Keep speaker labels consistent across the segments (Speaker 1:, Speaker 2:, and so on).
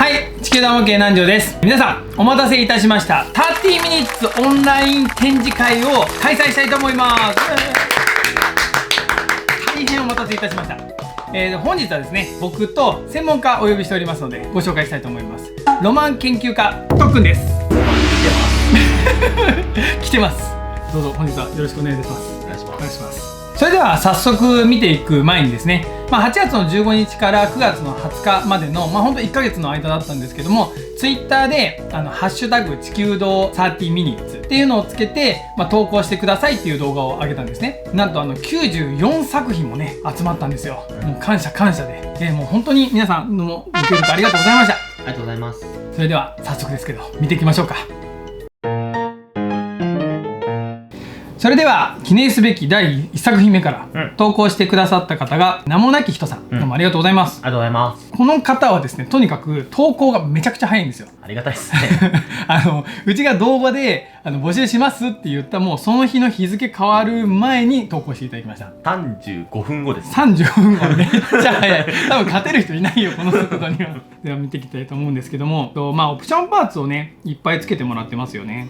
Speaker 1: はい、地球団模型南條です。皆さんお待たせいたしました。30 minutes オンライン展示会を開催したいと思います。大変お待たせいたしました。本日はですね、僕と専門家をお呼びしておりますのでご紹介したいと思います。ロマン研究家とっくんです。来てます。どうぞ本日はよろしくお願いいたします。
Speaker 2: お願いします。
Speaker 1: お願いします。それでは早速見ていく前にですね、8月の15日から9月の20日までの、ほんと1ヶ月の間だったんですけども、ツイッターでハッシュタグ地球道30 minutes っていうのをつけて、投稿してくださいっていう動画を上げたんですね。なんと94作品もね集まったんですよ。もう感謝感謝で、もう本当に皆さんのご協力ありがとうございました。
Speaker 2: ありがとうございます。
Speaker 1: それでは早速ですけど見ていきましょうか。それでは記念すべき第1作品目から投稿してくださった方が名もなき人さん、どうもありがとうございます。
Speaker 2: ありがとうございます。
Speaker 1: この方はですね、とにかく投稿がめちゃくちゃ早いんですよ。
Speaker 2: ありがたいですね。
Speaker 1: うちが動画で募集しますって言ったもうその日の日付変わる前に投稿していただきました。
Speaker 2: 35分後です。
Speaker 1: 35分後めっちゃ早い。多分勝てる人いないよこの速度には。では見ていきたいと思うんですけども、オプションパーツをねいっぱいつけてもらってますよね。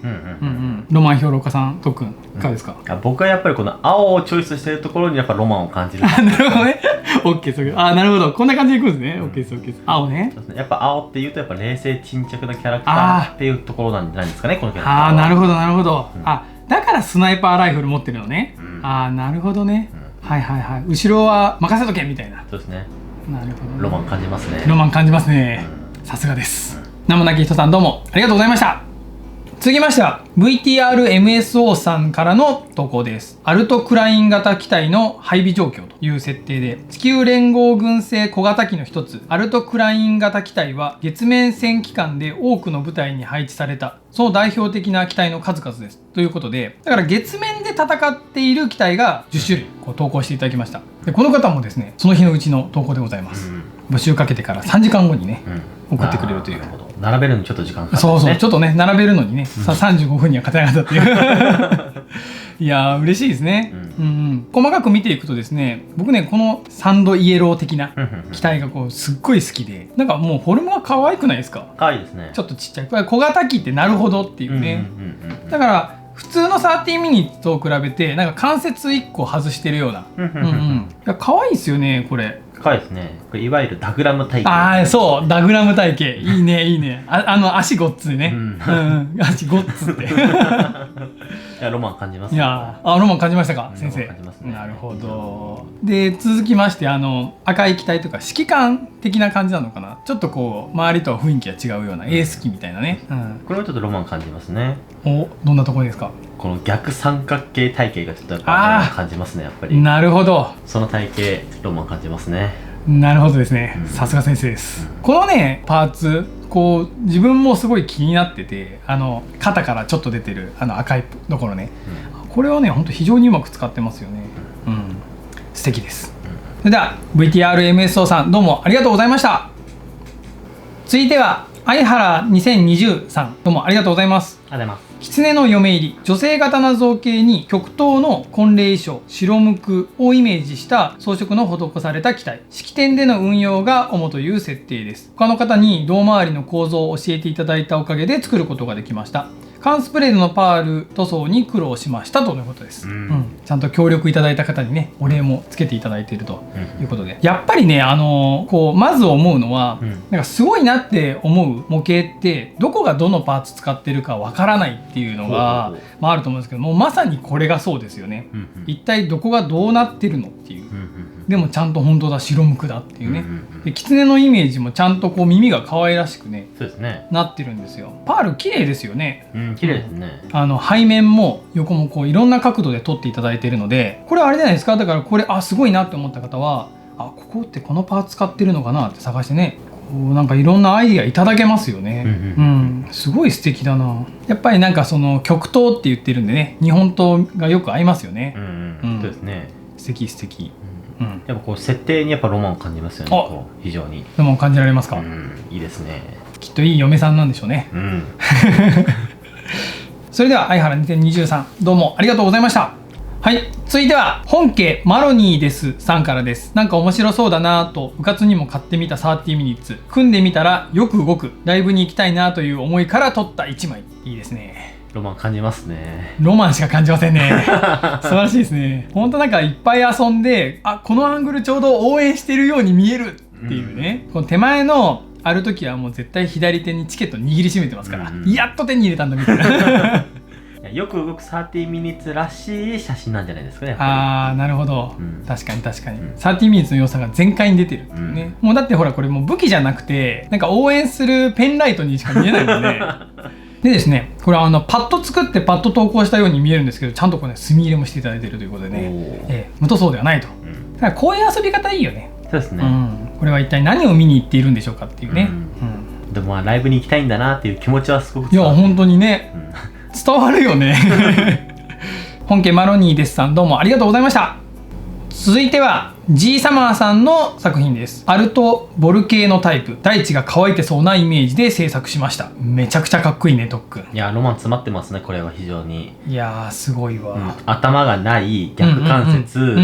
Speaker 1: ロマン評論家さん、とっくんいかがですか？
Speaker 2: 僕はやっぱりこの青をチョイスしているところにやっぱロマンを感じる。
Speaker 1: なるほどね。オッケー、そういう。なるほど。こんな感じでいくんですね。オッケーです、オッケーです。青ね。
Speaker 2: やっぱ青っていうとやっぱ冷静沈着なキャラクターっていうところなんじゃないですかね、このキャラクターは。
Speaker 1: なるほどなるほど。だからスナイパーライフル持ってるのね。なるほどね。はいはいはい。後ろは任せとけみたいな。
Speaker 2: そうですね。
Speaker 1: なるほど。
Speaker 2: ロマン感じますね。
Speaker 1: ロマン感じますね。さすがです。名もなき人さん、どうもありがとうございました。続きましては VTRMSO さんからの投稿です。アルトクライン型機体の配備状況という設定で、地球連合軍製小型機の一つアルトクライン型機体は月面戦機関で多くの部隊に配置されたその代表的な機体の数々ですということで、だから月面で戦っている機体が10種類投稿していただきました。でこの方もですね、その日のうちの投稿でございます。募集かけてから3時間後にね、送ってくれるという。
Speaker 2: 並べるのにちょっと時間かかる、ね、
Speaker 1: そうそう、ちょっとね並べるのにね、35分には勝てなかったっていういやー嬉しいですね。細かく見ていくとですね、僕ねこのサンドイエロー的な機体がすっごい好きで、なんかもうフォルムが可愛くないですか？
Speaker 2: 可愛いですね。
Speaker 1: ちょっとちっちゃい、これ小型機ってなるほどっていうね。だから普通の30ミニッツと比べてなんか関節1個外してるような、いや可愛いですよねこれ。
Speaker 2: 可愛いですね。これいわゆるダグラム体型。
Speaker 1: そうダグラム体型、いいねいいね。足ごっついね。足ごっつって。
Speaker 2: いやロマン感じますね。
Speaker 1: いやロマン感じましたか、先生。
Speaker 2: 感じますね。
Speaker 1: なるほど。で続きまして赤い機体とか指揮官的な感じなのかな。ちょっと周りとは雰囲気が違うようなエース機みたいなね。こ
Speaker 2: れはちょっとロマン感じますね。
Speaker 1: どんなところですか？
Speaker 2: この逆三角形体型がちょっとやっぱ感じますね、やっぱり。
Speaker 1: なるほど。そ
Speaker 2: の体型ロマン感じますね。
Speaker 1: なるほどですね。さすが先生です。このねパーツ自分もすごい気になってて、肩からちょっと出てる赤いところね、これはねほんと非常にうまく使ってますよね。素敵です。それでは VTRMSO さん、どうもありがとうございました。続いては相原2020さん、どうもありがとうございます。
Speaker 2: ありがとうございます。
Speaker 1: 狐の嫁入り、女性型な造形に極東の婚礼衣装白無垢をイメージした装飾の施された機体、式典での運用が主という設定です。他の方に胴回りの構造を教えていただいたおかげで作ることができました。缶スプレーのパール塗装に苦労しましたということです。ちゃんと協力いただいた方にねお礼もつけていただいているということで、やっぱりねまず思うのは、なんかすごいなって思う模型ってどこがどのパーツ使ってるかわからないっていうのがあると思うんですけども、まさにこれがそうですよね。一体どこがどうなってるのっていう。でもちゃんと本当だ白無垢だっていうね。で狐のイメージもちゃんと耳が可愛らしくね、
Speaker 2: そうですね、
Speaker 1: なってるんですよ。パール綺麗ですよね。
Speaker 2: 綺麗ですね。
Speaker 1: 背面も横もいろんな角度で撮っていただいているので、これあれじゃないですか。だからこれすごいなって思った方はここってこのパーツ使ってるのかなって探してね、なんかいろんなアイディアいただけますよね。すごい素敵だな。やっぱりなんか極東って言ってるんでね、日本刀がよく合いますよね。
Speaker 2: そうですね。
Speaker 1: 素敵素敵。
Speaker 2: やっぱ設定にやっぱロマンを感じますよね。非常に
Speaker 1: ロマンを感じられますか？
Speaker 2: いいですね。
Speaker 1: きっといい嫁さんなんでしょうね。それでは相原2023、どうもありがとうございました。はい、続いては本家マロニーですさんからです。なんか面白そうだなぁと部活にも買ってみた30ミニッツ組んでみたらよく動く、ライブに行きたいなという思いから撮った1枚。いいですね。
Speaker 2: ロマン感じますね。
Speaker 1: ロマンしか感じませんね。素晴らしいですね。ほんとなんかいっぱい遊んで、あ、このアングルちょうど応援してるように見えるっていうね、この手前のある時はもう絶対左手にチケット握りしめてますから、やっと手に入れたんだみたいな。
Speaker 2: よく動く30ミニッツらしい写真なんじゃないですかね。
Speaker 1: ああ、なるほど、確かに確かに、30ミニッツの良さが全開に出てるっていうね、もうだってほらこれもう武器じゃなくてなんか応援するペンライトにしか見えないのででですね、これはパッと作ってパッと投稿したように見えるんですけど、ちゃんとこれ、ね、墨入れもしていただいているということでね、無塗装ではないと、だからこういう遊び方いいよね。
Speaker 2: そうですね、
Speaker 1: これは一体何を見に行っているんでしょうかっていうね、
Speaker 2: でもまあライブに行きたいんだなっていう気持ちはすごく
Speaker 1: いや本当にね、伝わるよね。本家マロニーですさん、どうもありがとうございました。続いては G サマーさんの作品です。アルトボル系のタイプ、大地が乾いてそうなイメージで制作しました。めちゃくちゃかっこいいね、特訓。
Speaker 2: いやロマン詰まってますね、これは非常に。
Speaker 1: いやーすごいわ、
Speaker 2: 頭がない逆関節、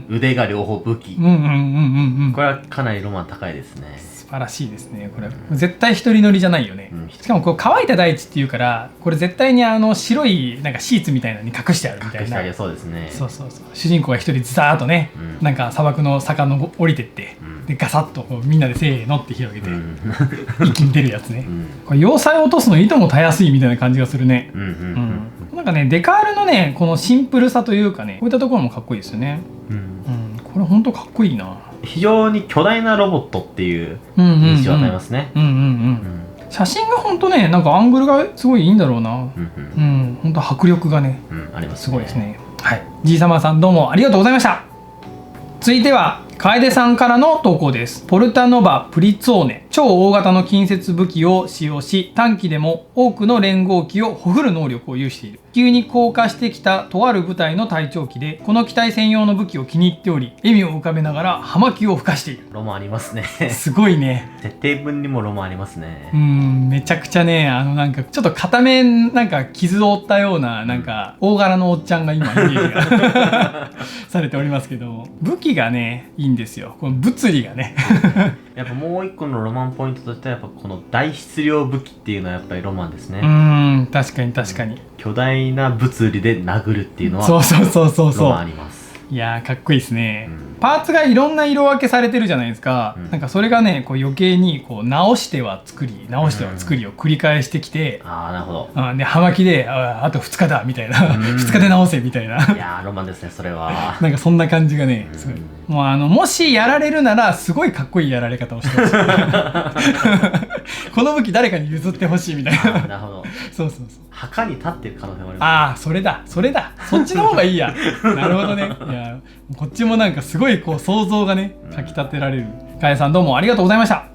Speaker 2: 腕が両方武器、これはかなりロマン高いですね。
Speaker 1: 素晴らしいですね。これ絶対一人乗りじゃないよね、しかもこう乾いた大地っていうから、これ絶対に白いなんかシーツみたいなのに隠してあるみたいな。
Speaker 2: 隠してありそうですね。
Speaker 1: そうそうそう、主人公が一人ずらーっとね、なんか砂漠の坂の降りてって、でガサッとこうみんなでせーのって広げて、一気に出るやつね、これ要塞を落とすのいともたやすいみたいな感じがするね。なんかねデカールのねこのシンプルさというかね、こういったところもかっこいいですよね。これほんとかっこいいな。
Speaker 2: 非常に巨大なロボットっていう印象を与えますね。写真がほんとね、なんかアングルがすごいいいんだろうな。ほんと迫力がね、ありますね。
Speaker 1: すごいですね。はい、G サマーさんどうもありがとうございました。続いては楓さんからの投稿です。ポルタノバプリッツォーネ、超大型の近接武器を使用し、短期でも多くの連合機をほふる能力を有している。急に降下してきたとある部隊の隊長機で、この機体専用の武器を気に入っており、笑みを浮かべながら葉巻を吹かしている。
Speaker 2: ロマンありますね。
Speaker 1: すごいね。
Speaker 2: 設定分にもロマンありますね。
Speaker 1: めちゃくちゃね、なんかちょっと片面なんか傷を負ったようななんか大柄のおっちゃんが今イメージがされておりますけど、武器がねいいんですよ。この物理がね。
Speaker 2: やっぱもう一個のロマンポイントとしてはやっぱこの大質量武器っていうのはやっぱりロマンですね。
Speaker 1: 確かに確かに。
Speaker 2: 巨大な物理で殴るっていうのは
Speaker 1: そう
Speaker 2: ロマンあります。
Speaker 1: いやーかっこいいですね。パーツがいろんな色分けされてるじゃないですか。なんかそれがねこう余計にこう直しては作り直しては作りを繰り返してきて、
Speaker 2: なるほど。
Speaker 1: で葉巻であと2日だみたいな、2日で直せみたいな。
Speaker 2: いやーロマンですねそれは。
Speaker 1: なんかそんな感じがねすごい。もうもしやられるならすごいかっこいいやられ方をしてほしい。この武器誰かに譲ってほしいみたいな。
Speaker 2: なるほど。
Speaker 1: そう
Speaker 2: 墓に立ってる可能性もあります。
Speaker 1: それだそっちの方がいいや。なるほどね。いやこっちもなんかすごいこう想像がねかき立てられる。かえさんどうもありがとうございました。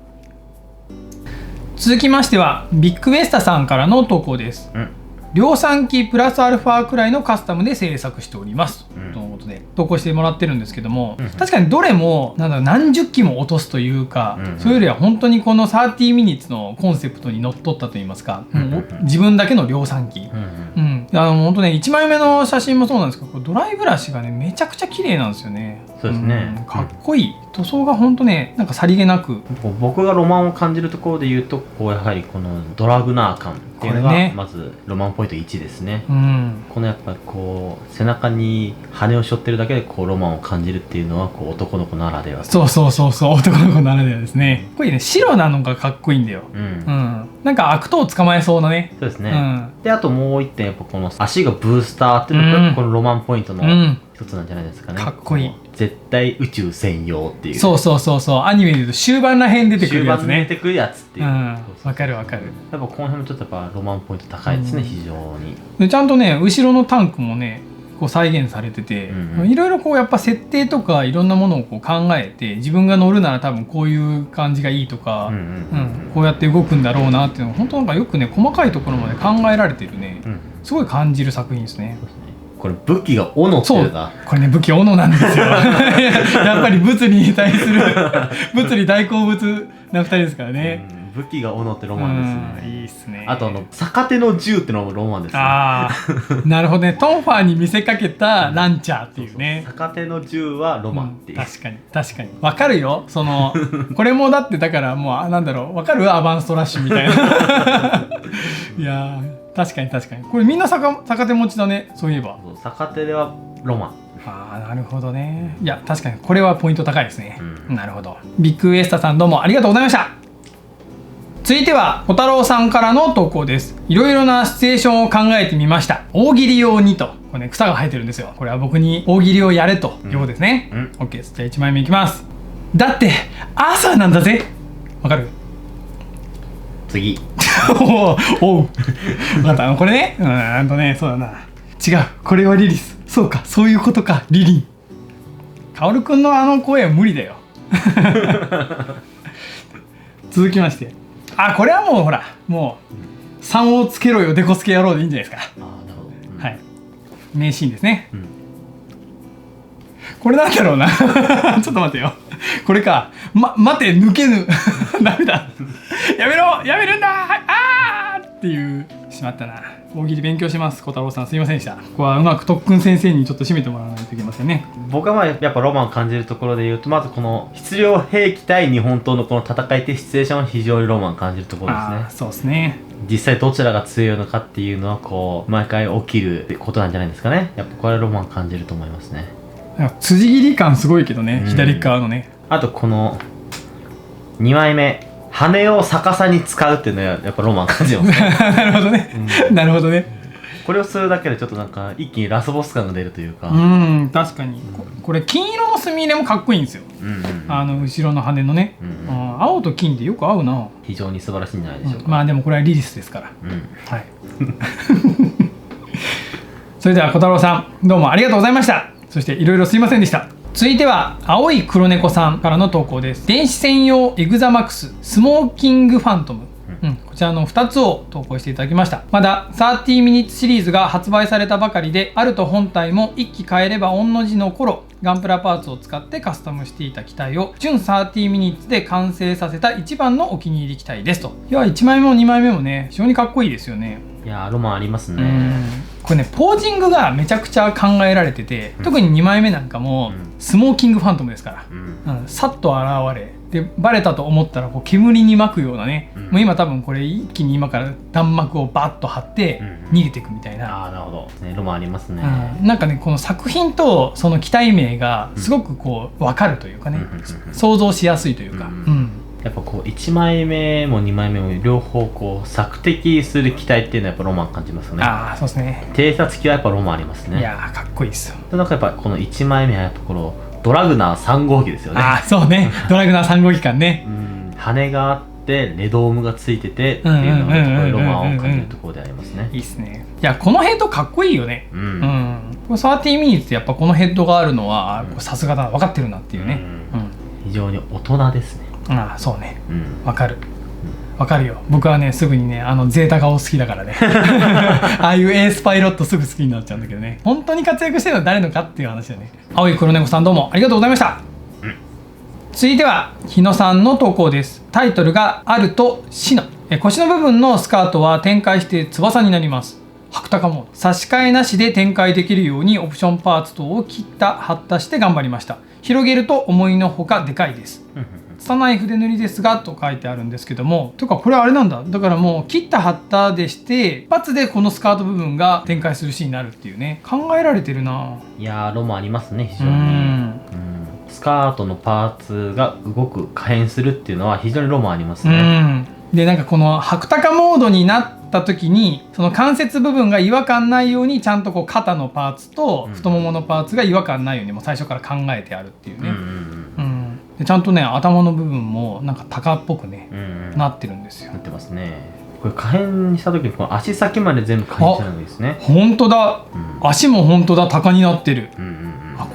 Speaker 1: 続きましてはビッグウェスタさんからの投稿です。量産機プラスアルファくらいのカスタムで制作しております、とのことで投稿してもらってるんですけども、確かにどれも何十機も落とすというか、それよりは本当にこの30ミニッツのコンセプトにのっとったといいますか、自分だけの量産機、本当ね1枚目の写真もそうなんですけど、ドライブラシがねめちゃくちゃ綺麗なんですよね。
Speaker 2: そうですね、
Speaker 1: かっこいい塗装が本当ねなんかさりげなく。
Speaker 2: 僕がロマンを感じるところで言うとこうやはりこのドラグナー感っていうのがまずロマンポイント1ですね。このやっぱこう背中に羽を背負ってるだけでこうロマンを感じるっていうのはこう男の子ならでは。
Speaker 1: そう男の子ならではですね。これね白なのがかっこいいんだよ。なんか悪党を捕まえそうなね。
Speaker 2: そうですね。であともう一点やっぱこの足がブースターっていうのがこのロマンポイントの一つなんじゃないですかね。
Speaker 1: かっこいい。
Speaker 2: 絶対宇宙専用っていう。
Speaker 1: そうアニメで言うと終盤らへん出てくるやつね。
Speaker 2: 終盤出てくるやつっていう。
Speaker 1: わかる。やっぱ
Speaker 2: この辺もちょっとやっぱロマンポイント高いですね、非常に。
Speaker 1: でちゃんとね後ろのタンクもねこう再現されてて、いろいろこうやっぱ設定とかいろんなものをこう考えて、自分が乗るなら多分こういう感じがいいとか、こうやって動くんだろうなっていうのが本当なんかよくね細かいところまで考えられてるね、すごい感じる作品ですね。
Speaker 2: これ武器が斧っていうか、
Speaker 1: これね武器斧なんですよ。やっぱり物理に対する物理大好物な2人ですからね。
Speaker 2: 武器が斧ってロマンですね。
Speaker 1: いいっすね。
Speaker 2: あと逆手の銃ってのもロマンですね。
Speaker 1: ああなるほどね。トンファーに見せかけたランチャーっていうね。
Speaker 2: そうそう、逆手の銃はロマンっていう、
Speaker 1: 確かに確かにわかるよ。これもだってだからもうなんだろう、わかるアバンストラッシュみたいないや確かに確かにこれみんな逆手持ちだね。そういえば
Speaker 2: そう逆手ではロマン。
Speaker 1: ああなるほどね。いや確かにこれはポイント高いですね、
Speaker 2: うん、
Speaker 1: なるほど。ビッグウエスタさんどうもありがとうございました。続いては小太郎さんからの投稿です。いろいろなシチュエーションを考えてみました。大喜利用にと、これね草が生えてるんですよ。これは僕に大喜利をやれということですね、OK です。じゃあ1枚目いきます。だって朝なんだぜ。わかる？
Speaker 2: 次
Speaker 1: おう分かった。これねそうだな。違う、これはリリス。そうか、そういうことか、リリン。カオルくんの声は無理だよ続きまして、これはもうほらもう3をつけろよデコスケ野郎でいいんじゃないですか。
Speaker 2: なるほど、
Speaker 1: はい、名シーンですね、これなんだろうなちょっと待ってよ。これか。待て抜けぬダメだやめるんだっていうしまったな。大喜利勉強します。小太郎さんすいませんでした。ここはうまく特訓先生にちょっと締めてもらわないといけませんね。
Speaker 2: 僕はやっぱロマンを感じるところで言うと、まずこの質量兵器対日本刀のこの戦いってシチュエーションは非常にロマンを感じるところですね。
Speaker 1: そうですね。
Speaker 2: 実際どちらが強いのかっていうのはこう毎回起きることなんじゃないですかね。やっぱこれはロマンを感じると思いますね。
Speaker 1: 辻切り感すごいけどね、左側のね。
Speaker 2: あとこの2枚目羽を逆さに使うっていうのはやっぱロマン感じますね
Speaker 1: なるほどね、なるほどね。
Speaker 2: これをするだけでちょっとなんか一気にラスボス感が出るというか、
Speaker 1: 確かに、これ金色の墨入れもかっこいいんですよ、後ろの羽のね、青と金でよく合うな。
Speaker 2: 非常に素晴らしいんじゃないでしょうか。
Speaker 1: まあでもこれはリリスですから、はいそれでは小太郎さんどうもありがとうございました。そしていろいろすいませんでした。続いては青い黒猫さんからの投稿です。電子専用エグザマックススモーキングファントム、こちらの2つを投稿していただきました。まだ30ミニッツシリーズが発売されたばかりで、あると本体も1機買えれば御の字の頃ガンプラパーツを使ってカスタムしていた機体を純30ミニッツで完成させた一番のお気に入り機体ですと。いや1枚目も2枚目もね非常にかっこいいですよね。
Speaker 2: いやロマンありますね。
Speaker 1: これねポージングがめちゃくちゃ考えられてて、特に2枚目なんかもスモーキングファントムですから、さっと現れでバレたと思ったらこう煙に巻くようなね、もう今多分これ一気に今から弾幕をバッと張って逃げていくみたいな、
Speaker 2: なるほど、ね、ロマンありますね。
Speaker 1: なんかねこの作品とその機体名がすごくこう分かるというかね、想像しやすいというか、
Speaker 2: やっぱこう1枚目も2枚目も両方こう索敵する機体っていうのはやっぱロマン感じますよね。
Speaker 1: そうですね。
Speaker 2: 偵察機はやっぱロマンありますね。
Speaker 1: いやかっこいいですよ。
Speaker 2: なんかやっぱこの1枚目はやっぱこのドラグナー3号機ですよね。
Speaker 1: そうねドラグナー3号機感ね。
Speaker 2: 羽があってレドームがついててっていうのがロマンを感じるところでありますね。
Speaker 1: いいっすね。いやこのヘッドかっこいいよね。30ミニッツってやっぱこのヘッドがあるのはさすがだな、分かってるなっていうね。
Speaker 2: 非常に大人ですね。
Speaker 1: そうね、分かる分かるよ。僕はねすぐにねゼータ顔好きだからねああいうエースパイロットすぐ好きになっちゃうんだけどね。本当に活躍してるのは誰のかっていう話だね。青い黒猫さんどうもありがとうございました。続いては日野さんの投稿です。タイトルがあるとシノ。腰の部分のスカートは展開して翼になります。白鷹モード差し替えなしで展開できるようにオプションパーツ等を切った貼ったして頑張りました。広げると思いのほかでかいです。拙い筆塗りですがと書いてあるんですけども、とかこれあれなんだ。だからもう切った貼ったでして一発でこのスカート部分が展開するシーンになるっていうね、考えられてるな。い
Speaker 2: やロマンありますね非常に。スカートのパーツが動く可変するっていうのは非常にロマンありますね。でなんかこの白鷹モードになった時にその関節部分が違和感ないようにちゃんとこう肩のパーツと太もものパーツが違和感ないようにもう最初から考えてあるっていうね。でちゃんとね頭の部分もなんか鷹っぽくね、なってるんですよ。なってますね。これ可変にした時にこの足先まで全部可変してるんですね。
Speaker 1: 本当だ、足も本当だ鷹になってる。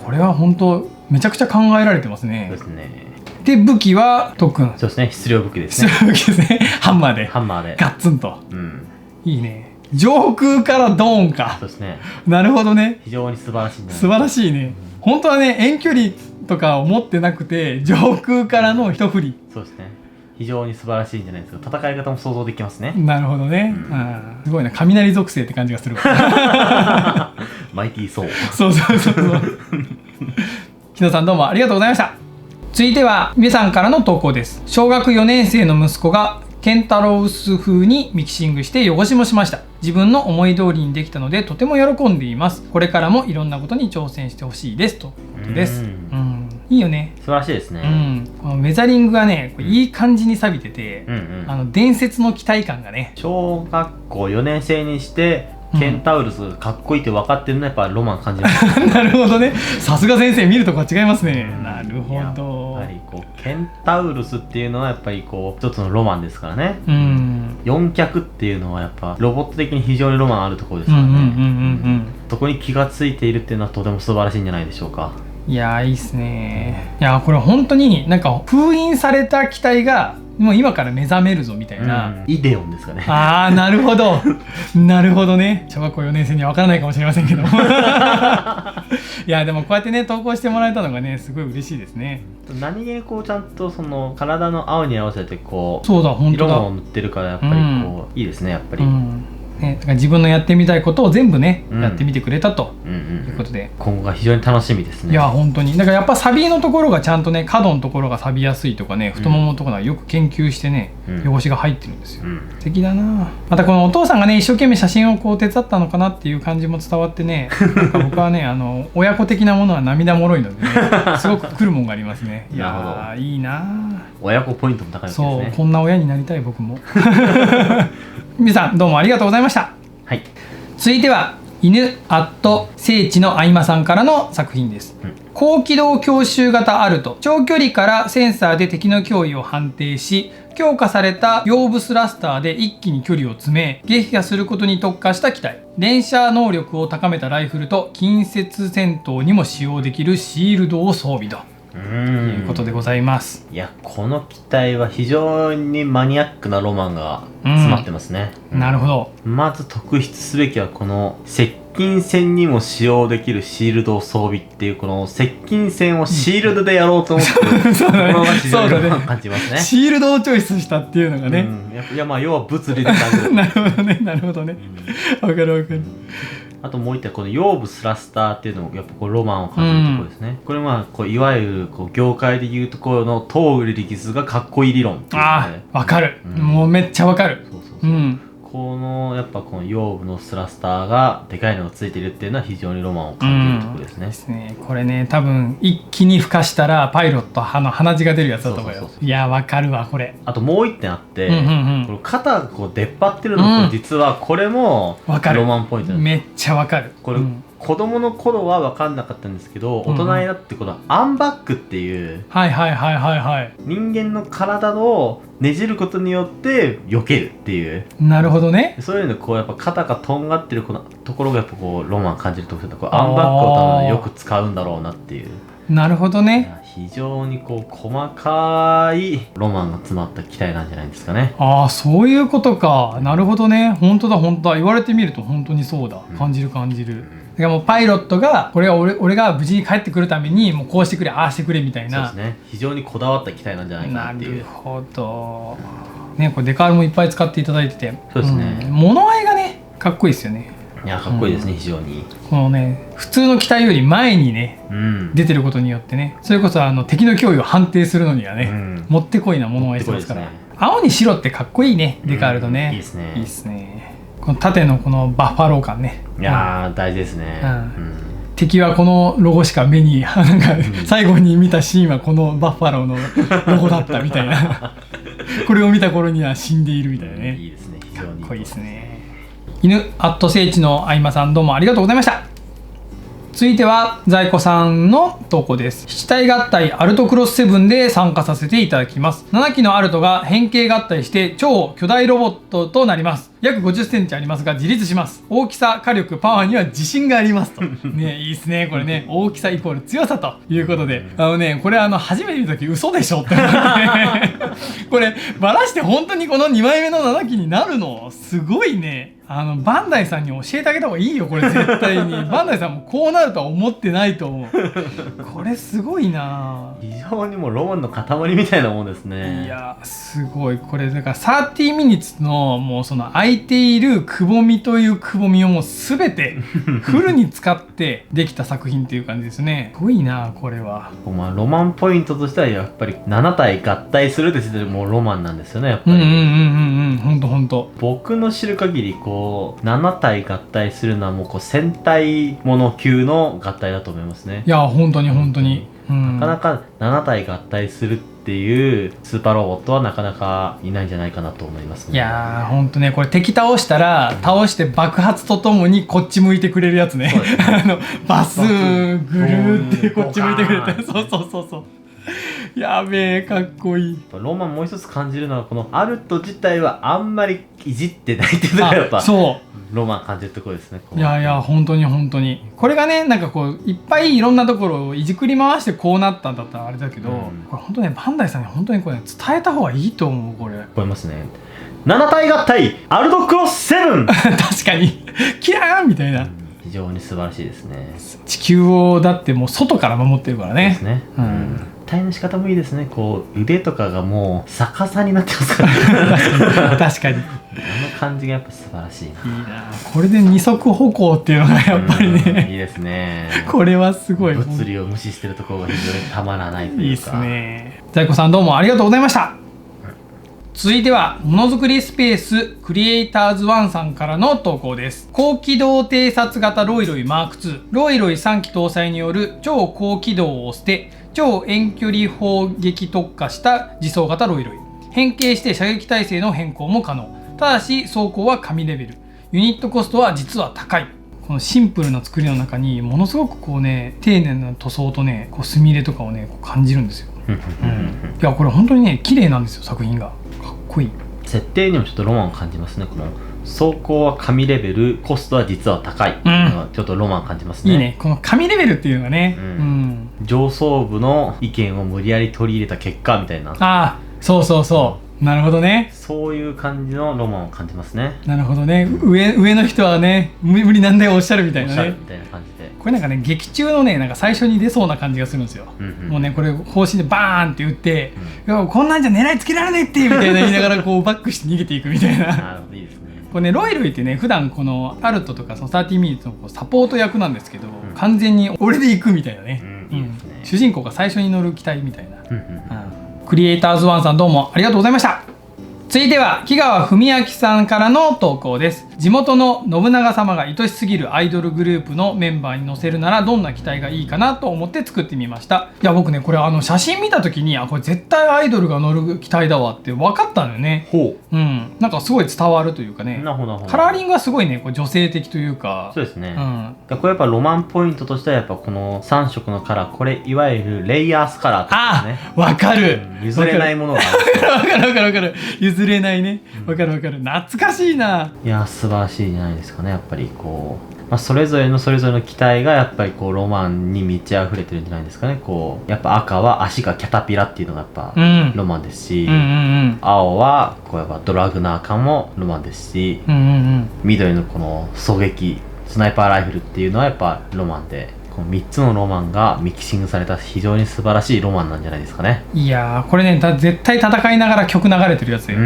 Speaker 1: これは本当めちゃくちゃ考えられてますね。
Speaker 2: そうですね。
Speaker 1: で武器は特訓。
Speaker 2: そうですね、質量武器ですね。
Speaker 1: 質量武器ですね。ハンマーでガッツンと、いいね。上空からドーンか。
Speaker 2: そうですね。
Speaker 1: なるほどね。
Speaker 2: 非常に素晴らしいね。
Speaker 1: 素晴らしいね。本当はね遠距離とかを持ってなくて上空からの一振り。
Speaker 2: そうですね。非常に素晴らしいんじゃないですか。戦い方も想像できますね。
Speaker 1: なるほどね、すごいな、雷属性って感じがするわ
Speaker 2: マイティーソー。
Speaker 1: そうそうそうそう木野さんどうもありがとうございました。続いてはみさんからの投稿です。小学4年生の息子がケンタロウス風にミキシングして汚しもしました。自分の思い通りにできたのでとても喜んでいます。これからもいろんなことに挑戦してほしいですということです。いいよね。
Speaker 2: 素晴らしいですね。
Speaker 1: このウェザリングがね、いい感じに錆びてて、伝説の期待感がね。
Speaker 2: 小学校4年生にしてケンタウルスかっこいいって分かってるのはやっぱロマン感じます、
Speaker 1: なるほどね。さすが先生、見るとこは違いますね。なるほど。
Speaker 2: やっぱりこうケンタウルスっていうのはやっぱりこう一つのロマンですからね。四脚っていうのはやっぱロボット的に非常にロマンあるところですからね。そこに気がついているっていうのはとても素晴らしいんじゃないでしょうか。
Speaker 1: いやー、いいっすね。いやー、これ本当になんか封印された機体がもう今から目覚めるぞみたいな、
Speaker 2: イデオンですかね。
Speaker 1: ああ、なるほどなるほどね。小学校4年生には分からないかもしれませんけどいやでもこうやってね投稿してもらえたのがねすごい嬉しいですね。
Speaker 2: 何気にこうちゃんとその体の青に合わせてこう、
Speaker 1: そうだ、本当だ、
Speaker 2: 色を塗ってるからやっぱりこう、いいですねやっぱり。
Speaker 1: ね、だから自分のやってみたいことを全部ね、やってみてくれたということで、
Speaker 2: 今後が非常に楽しみですね。
Speaker 1: いや本当にだからやっぱサビのところがちゃんとね、角のところが錆びやすいとかね、太もものところがよく研究してね、汚しが入ってるんですよ、素敵だな。またこのお父さんがね一生懸命写真をこう手伝ったのかなっていう感じも伝わってね、なんか僕はね親子的なものは涙もろいのでねすごく来るもんがありますね。いやー、いいな。
Speaker 2: 親子ポイントも高いですね。
Speaker 1: そう、こんな親になりたい僕も皆さんどうもありがとうございました。
Speaker 2: はい、
Speaker 1: 続いては犬聖地の合間さんからの作品です、高機動強襲型アルト、長距離からセンサーで敵の脅威を判定し、強化されたヨーブスラスターで一気に距離を詰め撃破することに特化した機体、連射能力を高めたライフルと近接戦闘にも使用できるシールドを装備ということでございます。
Speaker 2: いや、この機体は非常にマニアックなロマンが詰まってますね。
Speaker 1: なるほど。
Speaker 2: まず特筆すべきはこの接近戦にも使用できるシールド装備っていう、この接近戦をシールドでやろうと思ってるところが非常にロマン感じますね。
Speaker 1: シールドをチョイスしたっていうのがね、
Speaker 2: いやまあ要は物理で感じる
Speaker 1: なるほどね、なるほどね、わかるわかる。
Speaker 2: あともう一点、このヨーブスラスターっていうのもやっぱこうロマンを感じるところですね。これはこういわゆるこう業界でいうところの東売力図がかっこいい理論っていうので、
Speaker 1: わかる、もうめっちゃわかる。こ
Speaker 2: のやっぱこのヨーブのスラスターがでかいのがついてるっていうのは非常にロマンを感じるところですね。
Speaker 1: これね、多分一気に孵化したらパイロット鼻血が出るやつだと思うよ。いや、わかるわこれ。
Speaker 2: あともう一点あって、この肩がこう出っ張ってるの、実はこれもロマンポイントなんです。
Speaker 1: めっちゃわかる。
Speaker 2: これ、子供の頃は分かんなかったんですけど、大人になってこのアンバックっていう人間の体をねじることによって避けるっていう、
Speaker 1: なるほどね。
Speaker 2: そういうのこうやっぱ肩がとんがってるこのところがやっぱこうロマン感じるところで、こうアンバックを多分よく使うんだろうなっていう。
Speaker 1: なるほどね。
Speaker 2: 非常にこう細かいロマンが詰まった機体なんじゃないですかね。
Speaker 1: ああ、そういうことか。なるほどね。本当だ本当だ。言われてみると本当にそうだ。感じる感じる。だからもうパイロットがこれは俺が無事に帰ってくるためにもうこうしてくれああしてくれみたいな。
Speaker 2: そうですね。非常にこだわった機体なんじゃないかなっていう。
Speaker 1: なるほど。ね、これデカールもいっぱい使っていただいてて。
Speaker 2: そうですね。
Speaker 1: 物合いがねかっこいいですよね。
Speaker 2: いや、かっこいいですね、非常に。
Speaker 1: このね、普通の機体より前にね、出てることによってね、それこそ敵の脅威を判定するのにはね、もってこいな物合いしてますから。青に白ってかっこいいね、デカールとね。
Speaker 2: いいですね。
Speaker 1: いいですね。この縦のこのバッファロー感ね。
Speaker 2: いやー、大事ですね。
Speaker 1: 敵はこのロゴしか目になんか最後に見たシーンはこのバッファローのロゴだったみたいなこれを見た頃には死んでいるみたいなね。
Speaker 2: いいですね、非常に
Speaker 1: かっこいいですね。犬聖地の合間さんどうもありがとうございました。続いては在庫さんの投稿です。七体合体アルトクロス7で参加させていただきます。7機のアルトが変形合体して超巨大ロボットとなります。約50センチありますが自立します。大きさ、火力、パワーには自信がありますと。ね、いいですね。これね、大きさイコール強さということで、これ初めて見た時嘘でしょって思ってこれバラして本当にこの2枚目の7期になるのすごいね。バンダイさんに教えてあげた方がいいよ、これ絶対に。バンダイさんもこうなるとは思ってないと思う。これすごいな。
Speaker 2: 非常にもうロマンの塊みたいなもんですね。
Speaker 1: いやすごい。これだから30ミニッツのもうその空いているくぼみというくぼみをもう全てフルに使ってできた作品っていう感じですね。すごいなこれは。
Speaker 2: まあロマンポイントとしてはやっぱり7体合体するって時点でもうロマンなんですよね、やっぱり。ほんと僕の知る限り7体合体するのはもう1000体もの級の合体だと思いますね。
Speaker 1: いや本当に、
Speaker 2: なかなか7体合体するっていうスーパーロボットはなかなかいないんじゃないかなと思いますね。
Speaker 1: いやーほんとね、これ敵倒したら倒して爆発とともにこっち向いてくれるやつね。バスーンぐるーってこっち向いてくれて、そうやべえ、かっこいい。
Speaker 2: ロマンもう一つ感じるのはこのアルト自体はあんまりいじってないっていうのがやっぱロマン感じるところですね。
Speaker 1: いや本当にこれがね、なんかいっぱいいろんなところをいじくり回してこうなったんだったらあれだけど、これ本当ね、バンダイさんに本当にこれ、伝えた方がいいと思う。これ
Speaker 2: 思いますね。7体合体アルトクロス7
Speaker 1: 確かにキラーンみたいな、
Speaker 2: 非常に素晴らしいですね。
Speaker 1: 地球をだってもう外から守ってるからね。
Speaker 2: ですね。体の仕方もいいですね。腕とかがもう逆さになってますから
Speaker 1: 確かに
Speaker 2: 感じがやっぱ素晴らしいな。
Speaker 1: いいな。これで二足歩行っていうのがやっぱりね、
Speaker 2: いいですね。
Speaker 1: これはすごい。
Speaker 2: 物理を無視してるところが非常にたまらないというか。
Speaker 1: いいですね。在庫さんどうもありがとうございました。続いてはものづくりスペースクリエイターズ1さんからの投稿です。高機動偵察型ロイロイ M2 ロイロイ3機搭載による超高機動を捨て超遠距離砲撃特化した自走型ロイロイ。変形して射撃体制の変更も可能。ただし走行は神レベル。ユニットコストは実は高い。このシンプルな作りの中にものすごく丁寧な塗装とね、墨入れとかをね感じるんですよ。いやこれ本当にね綺麗なんですよ、作品が。かっこいい。
Speaker 2: 設定にもちょっとロマンを感じますね。この走行は神レベル、コストは実は高いっていうのはちょっとロマン感じますね。
Speaker 1: いいね、この神レベルっていうのがね。
Speaker 2: 上層部の意見を無理やり取り入れた結果みたいな。
Speaker 1: ああ、そうなるほどね。
Speaker 2: そういう感じのロマンを感じますね。
Speaker 1: なるほどね。上の人はね無理なんだよおっしゃるみたいなね。
Speaker 2: おっしゃるみたいな感じで。
Speaker 1: これなんかね、劇中のね、なんか最初に出そうな感じがするんですよ。もうね、これ方針でバーンって打って、いやこんなんじゃ狙いつけられないってみたいな言いながらバックして逃げていくみたいな。
Speaker 2: なるほど、いいですね。
Speaker 1: これね、ロイロイってね、普段このアルトとかその30ミニッツのサポート役なんですけど、完全に俺で行くみたいなね。主人公が最初に乗る機体みたいな。クリエイターズ1さんどうもありがとうございました。続いては木川文明さんからの投稿です。地元の信長様が愛しすぎるアイドルグループのメンバーに載せるならどんな機体がいいかなと思って作ってみました。いや僕ね、これ写真見た時にこれ絶対アイドルが乗る機体だわって分かったのよね。なんかすごい伝わるというかね。カラーリングはすごいね女性的というか。
Speaker 2: そうですね。これやっぱロマンポイントとしてはやっぱこの3色のカラー、これいわゆるレイヤースカラーとですね。
Speaker 1: わかる。
Speaker 2: 譲れないものが
Speaker 1: わかる。譲れないね。わかる。懐かしいな。
Speaker 2: いや素晴らしいじゃないですかね。やっぱりそれぞれの機体がやっぱりロマンに満ち溢れてるんじゃないですかね。やっぱ赤は足がキャタピラっていうのがやっぱロマンですし、青はやっぱドラグナー感もロマンですし、緑のこの狙撃スナイパーライフルっていうのはやっぱロマンで、この3つのロマンがミキシングされた非常に素晴らしいロマンなんじゃないですかね。いや
Speaker 1: ーこれね絶対戦いながら曲流れてるやつよ。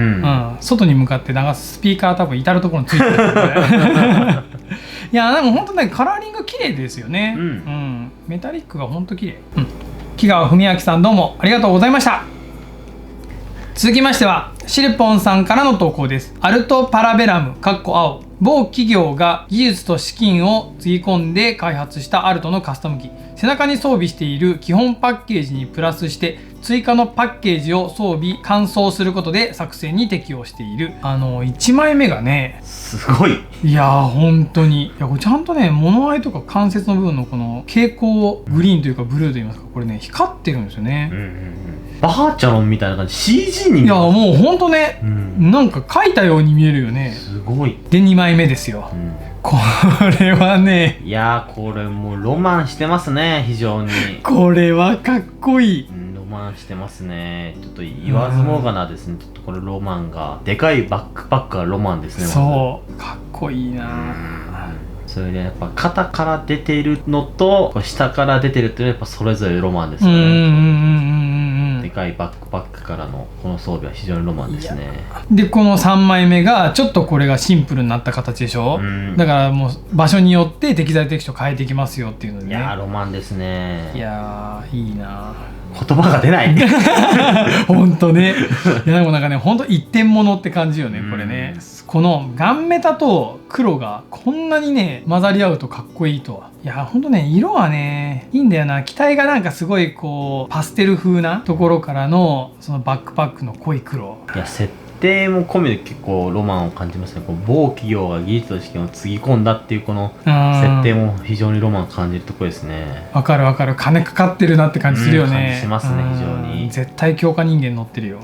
Speaker 1: 外に向かって流すスピーカー多分至るところについてるいやでも本当ねカラーリング綺麗ですよね。メタリックが本当綺麗。木川文明さんどうもありがとうございました。続きましてはシルポンさんからの投稿です。アルトパラベラム青、某企業が技術と資金をつぎ込んで開発したアルトのカスタム機。背中に装備している基本パッケージにプラスして追加のパッケージを装備換装することで作戦に適応している。1枚目がね
Speaker 2: すごい。
Speaker 1: いやー本当にこれちゃんとね物合いとか関節の部分のこの蛍光グリーンというかブルーといいますか、これね光ってるんですよね。
Speaker 2: バーチャロンみたいな感じ CG に
Speaker 1: いやもうほんとね、
Speaker 2: うん、
Speaker 1: なんか描いたように見えるよね。
Speaker 2: すごい。
Speaker 1: で2枚目ですよ、これはね、
Speaker 2: いやーこれもうロマンしてますね、非常に。
Speaker 1: これはかっこいい、
Speaker 2: ロマンしてますね。ちょっと言わずもがなですね、ちょっとこれロマンがでかいバックパックがロマンですね。
Speaker 1: そうかっこいいな。
Speaker 2: それでやっぱ肩から出ているのと下から出てるっていうのはやっぱそれぞれロマンですよね。でかいバックパックからのこの装備は非常にロマンですね。
Speaker 1: でこの3枚目がちょっとこれがシンプルになった形でしょ、だからもう場所によって適材適所変えていきますよっていうのでね。
Speaker 2: いやーロマンですね。
Speaker 1: いやーいいな、
Speaker 2: 言葉が出ない
Speaker 1: ほんとね。いやでもなんかね、ほんと一点物って感じよねこれね。このガンメタと黒がこんなにね混ざり合うとかっこいいとは。いやほんとね、色はねいいんだよな。機体がなんかすごいこうパステル風なところからのそのバックパックの濃い黒。
Speaker 2: いや設定も込みで結構ロマンを感じますね。こう某企業が技術と試験をつぎ込んだっていうこの設定も非常にロマンを感じるところですね。
Speaker 1: わかるわかる、金かかってるなって感じするよね。
Speaker 2: 感じしますね非常に。
Speaker 1: 絶対強化人間乗ってるよ。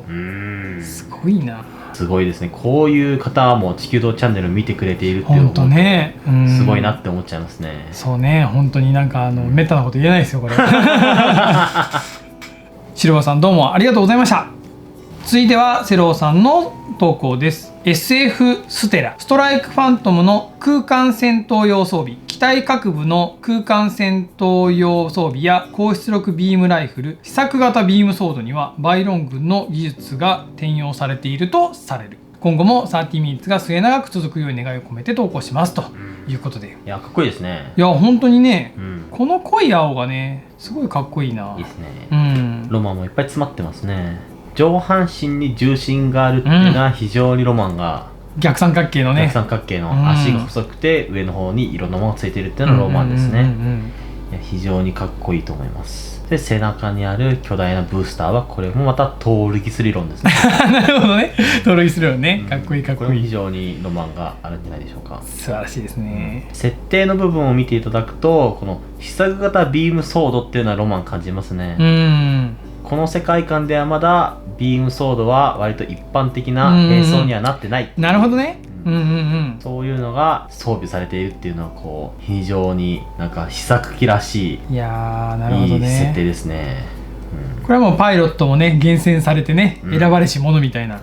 Speaker 1: すごいな。
Speaker 2: すごいですね。こういう方も地球道チャンネル見てくれているっていうのも
Speaker 1: ね、
Speaker 2: すごいなって思っちゃいますね。
Speaker 1: そうね、本当になんかめったなこと言えないですよこれ。シルバーさんどうもありがとうございました。続いてはセローさんの投稿です。 SF ステラストライクファントムの空間戦闘用装備、機体各部の空間戦闘用装備や高出力ビームライフル、試作型ビームソードにはバイロン軍の技術が転用されているとされる。今後も30ミニッツが末永く続くように願いを込めて投稿しますということで、
Speaker 2: いやかっこいいですね。
Speaker 1: いや本当にね、この濃い青がねすごいかっこいいな。
Speaker 2: いいですね。ロマンもいっぱい詰まってますね。上半身に重心があるっていうのは非常にロマンが、
Speaker 1: 逆三角形のね、
Speaker 2: 逆三角形の足が細くて上の方にいろんなものがついてるっていうのはロマンですね。いや非常にかっこいいと思います。で背中にある巨大なブースターはこれもまたトールギス理論ですね。
Speaker 1: なるほどね、トールギス理論ね、かっこいいかっこいい。
Speaker 2: これも非常にロマンがあるんじゃないでしょうか。
Speaker 1: 素晴らしいですね。
Speaker 2: 設定の部分を見ていただくとこの試作型ビームソードっていうのはロマン感じますね。この世界観ではまだビームソードは割と一般的な兵装にはなってない。
Speaker 1: なるほどね。
Speaker 2: そういうのが装備されているっていうのはこう非常になんか試作機らしい、いやなるほどね、いい設定ですね。
Speaker 1: これはもうパイロットもね厳選されてね、選ばれし者みたいな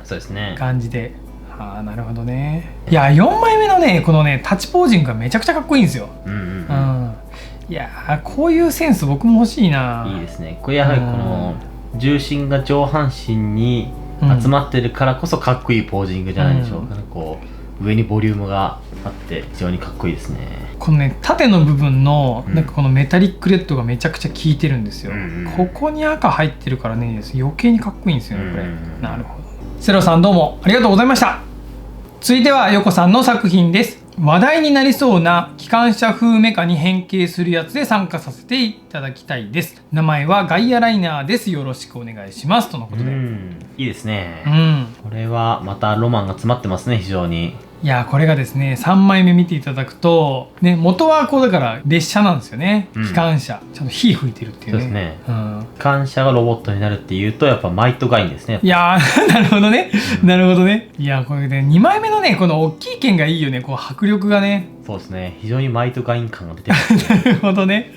Speaker 1: 感じで。ああなるほどね。いや4枚目のねこのねタッチポージングがめちゃくちゃかっこいいんですよ。いやこういうセンス僕も欲しいな。
Speaker 2: いいですね。これやはりこの重心が上半身に集まってるからこそかっこいいポージングじゃないでしょうか。こう上にボリュームがあって非常にかっこいいですね。
Speaker 1: このね縦の部分のなんかこのメタリックレッドがめちゃくちゃ効いてるんですよ。ここに赤入ってるからね余計にかっこいいんですよねこれ。なるほど。セロさんどうもありがとうございました。続いてはヨコさんの作品です。話題になりそうな機関車風メカに変形するやつで参加させていただきたいです。名前はガイアライナーです。よろしくお願いしますとのことで。
Speaker 2: いいですね。これはまたロマンが詰まってますね非常に。
Speaker 1: いやこれがですね3枚目見ていただくと、ね、元はこうだから列車なんですよね、機関車ちゃんと火吹いてるっていうね。そうですね、
Speaker 2: 機関車がロボットになるっていうとやっぱマイトガインですね。
Speaker 1: いやなるほどね、なるほどね。いやこれね2枚目のねこの大きい剣がいいよね。こう迫力がね。
Speaker 2: そうですね非常にマイトガイン感が出てます、ね、
Speaker 1: なるほどね。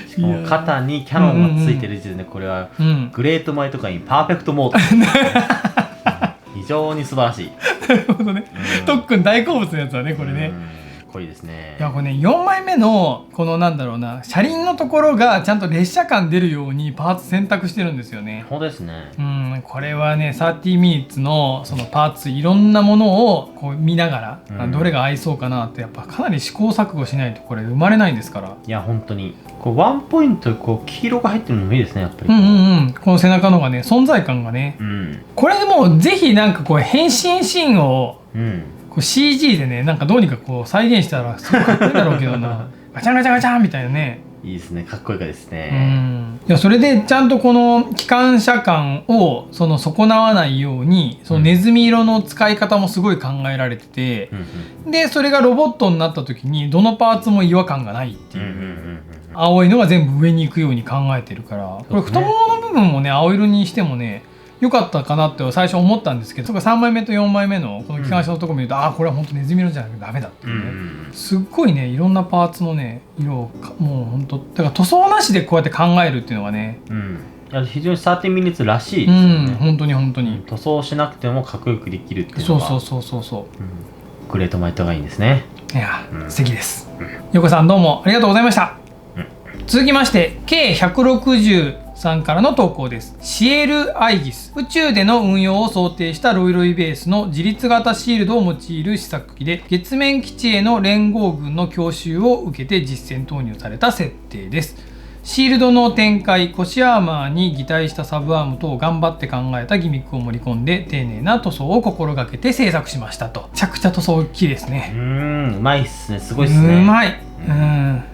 Speaker 2: しかも肩にキャノンがついてる時点でこれはグレートマイトガインパーフェクトモードですね。非常に素晴らしい。
Speaker 1: なるほどね。特訓大好物のやつだねこれね。
Speaker 2: これいいですね。
Speaker 1: いやこれね4枚目のこのなんだろうな車輪のところがちゃんと列車感出るようにパーツ選択してるんですよね。
Speaker 2: 本当ですね。
Speaker 1: これはね30ミニッツのそのパーツいろんなものをこう見ながら、どれが合いそうかなってやっぱかなり試行錯誤しないとこれ生まれないんですから。
Speaker 2: いや本当にこうワンポイントこう黄色が入ってるのもいいですねやっぱり。
Speaker 1: この背中のがね存在感がね、これでもうぜひなんかこう変身シーンを、こう CG でねなんかどうにかこう再現したらすごいかっこいいだろうけどな。ガチャンガチャンガチャンみたいなね。
Speaker 2: いいですねかっこいいかですね。
Speaker 1: いやそれでちゃんとこの機関車感を損なわないようにそのネズミ色の使い方もすごい考えられてて、でそれがロボットになった時にどのパーツも違和感がないっていう。青いのが全部上に行くように考えてるから、これ太ももの部分もね青色にしてもね良かったかなって最初思ったんですけど、そこ3枚目と4枚目のこの機関車のところ見ると、ああこれは本当ネズミ色じゃなくてダメだっていうね、すっごいねいろんなパーツのね色をもう本当だから塗装なしでこうやって考えるっていうのがね、
Speaker 2: 非常に13ミニッツらしいですよね。
Speaker 1: 本当に本当に
Speaker 2: 塗装しなくてもかっこよくできるっていうのがグレートマイトがいいんですね。
Speaker 1: いや、素敵です。横さんどうもありがとうございました。続きまして K160 からの投稿です。シエル・アイギス、宇宙での運用を想定したロイロイベースの自立型シールドを用いる試作機で、月面基地への連合軍の強襲を受けて実戦投入された設定です。シールドの展開、腰アーマーに擬態したサブアーム等を頑張って考えたギミックを盛り込んで丁寧な塗装を心がけて制作しましたと。めちゃくちゃ塗装きいですね。
Speaker 2: うまいっすね、すごいっすね。
Speaker 1: うまい。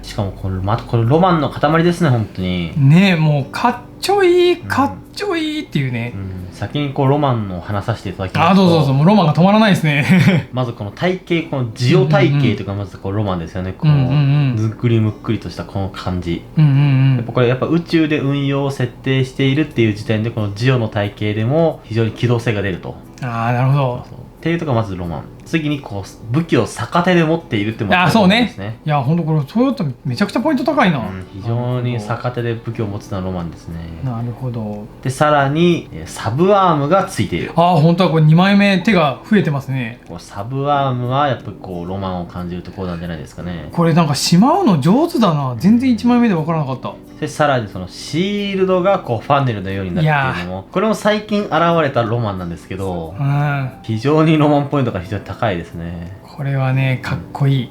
Speaker 2: しかもこれロマンの塊ですね、本当に。
Speaker 1: ねえ、もうかっちょいいかっちょいいっていうね。
Speaker 2: 先にロマンの話させていただきますと、
Speaker 1: どうぞ、もうロマンが止まらないですね。
Speaker 2: まずこの体型、このジオ体型というか、まずロマンですよね。このむっくりむっくりとしたこの感じ。これやっぱ宇宙で運用を設定しているっていう時点で、このジオの体型でも非常に機動性が出ると。
Speaker 1: なるほど。
Speaker 2: っていうとこがまずロマン。次に武器を逆手で持っているってもの
Speaker 1: ですね。いや本当これそういうとめちゃくちゃポイント高いな。
Speaker 2: 非常に逆手で武器を持つのはロマンですね。
Speaker 1: なるほど。
Speaker 2: でさらにサブアームがついている。
Speaker 1: 本当はこれ2枚目手が増えてますね。
Speaker 2: サブアームはやっぱりロマンを感じるところなんじゃないですかね。
Speaker 1: これなんかしまうの上手だな。全然1枚目で分からなかった。
Speaker 2: でさらにそのシールドがファンネルのようになるっていうのも、これも最近現れたロマンなんですけど、非常にロマンポイントが非常に高いですね。
Speaker 1: これはねかっこいい。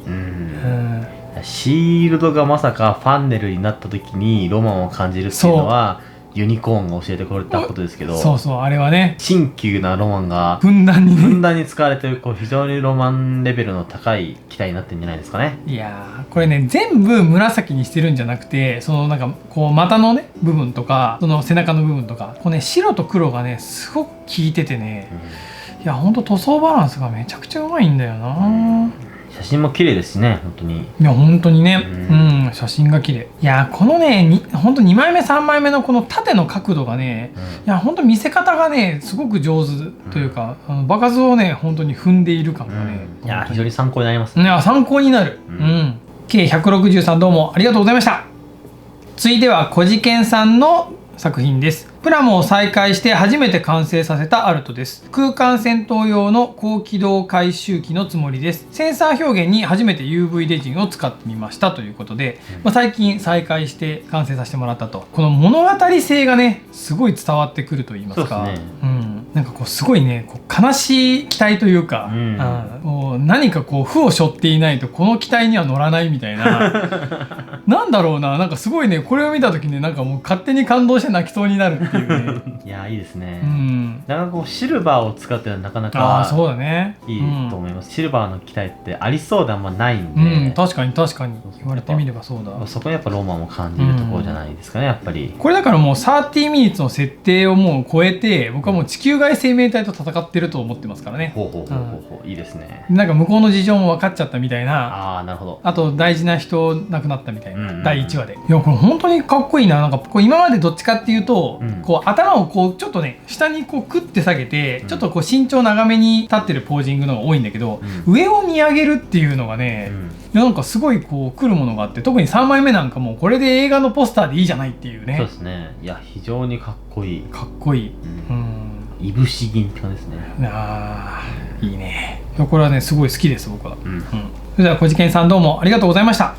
Speaker 2: シールドがまさかファンネルになった時にロマンを感じるっていうのはユニコーンが教えてくれたことですけど、
Speaker 1: あれはね
Speaker 2: 新旧なロマンが
Speaker 1: ふんだん
Speaker 2: に使われてる非常にロマンレベルの高い機体になってるんじゃないですかね。
Speaker 1: いやこれね全部紫にしてるんじゃなくて、そのなんか股のね部分とかその背中の部分とか白と黒がねすごく効いててね、いやほんと塗装バランスがめちゃくちゃうまいんだよな。
Speaker 2: 写真も綺麗ですしね、本当に。
Speaker 1: いや本当にね、写真が綺麗。いやこのね本当2枚目3枚目のこの縦の角度がね、いや本当見せ方がねすごく上手というか、場数をね本当に踏んでいる感がね、
Speaker 2: いや非常に参考になりますね。
Speaker 1: いや参考になる。K163 どうもありがとうございました。続いては小事健さんの作品です。プラモを再開して初めて完成させたアルトです。空間戦闘用の高機動回収機のつもりです。センサー表現に初めて UV レジンを使ってみましたということで、最近再開して完成させてもらったと。この物語性がねすごい伝わってくると言いますか、なんかすごいね悲しい機体というか、もう何か負を背負っていないとこの機体には乗らないみたいななんだろうな、なんかすごいねこれを見た時ねなんかもう勝手に感動して泣きそうになるっていうね。
Speaker 2: いやいいですね。なんかシルバーを使ってはなかなかいいと思います。シルバーの機体ってありそうであんまないんで、
Speaker 1: 確かに言われてみればそうだ。
Speaker 2: そこにやっぱロマンを感じるところじゃないですかね、やっぱり。
Speaker 1: これだからもう30ミニッツの設定をもう超えて、僕はもう地球外生命体と戦ってると思ってますからね。
Speaker 2: いいですね。
Speaker 1: なんか向こうの事情も分かっちゃったみたいな。
Speaker 2: なるほど。
Speaker 1: あと大事な人亡くなったみたいな、第1話で。いやこれ本当にかっこいいな。なんか今までどっちかっていうと、頭をちょっとね下にクッて下げて、ちょっと身長長めに立ってるポージングのが多いんだけど、上を見上げるっていうのがね、なんかすごい来るものがあって、特に3枚目なんかもこれで映画のポスターでいいじゃないっていうね。
Speaker 2: そうですね。いや非常にかっこいい。いぶし銀って感じですね。
Speaker 1: いいね。これはねすごい好きです僕は。それでは小事健さんどうもありがとうございました。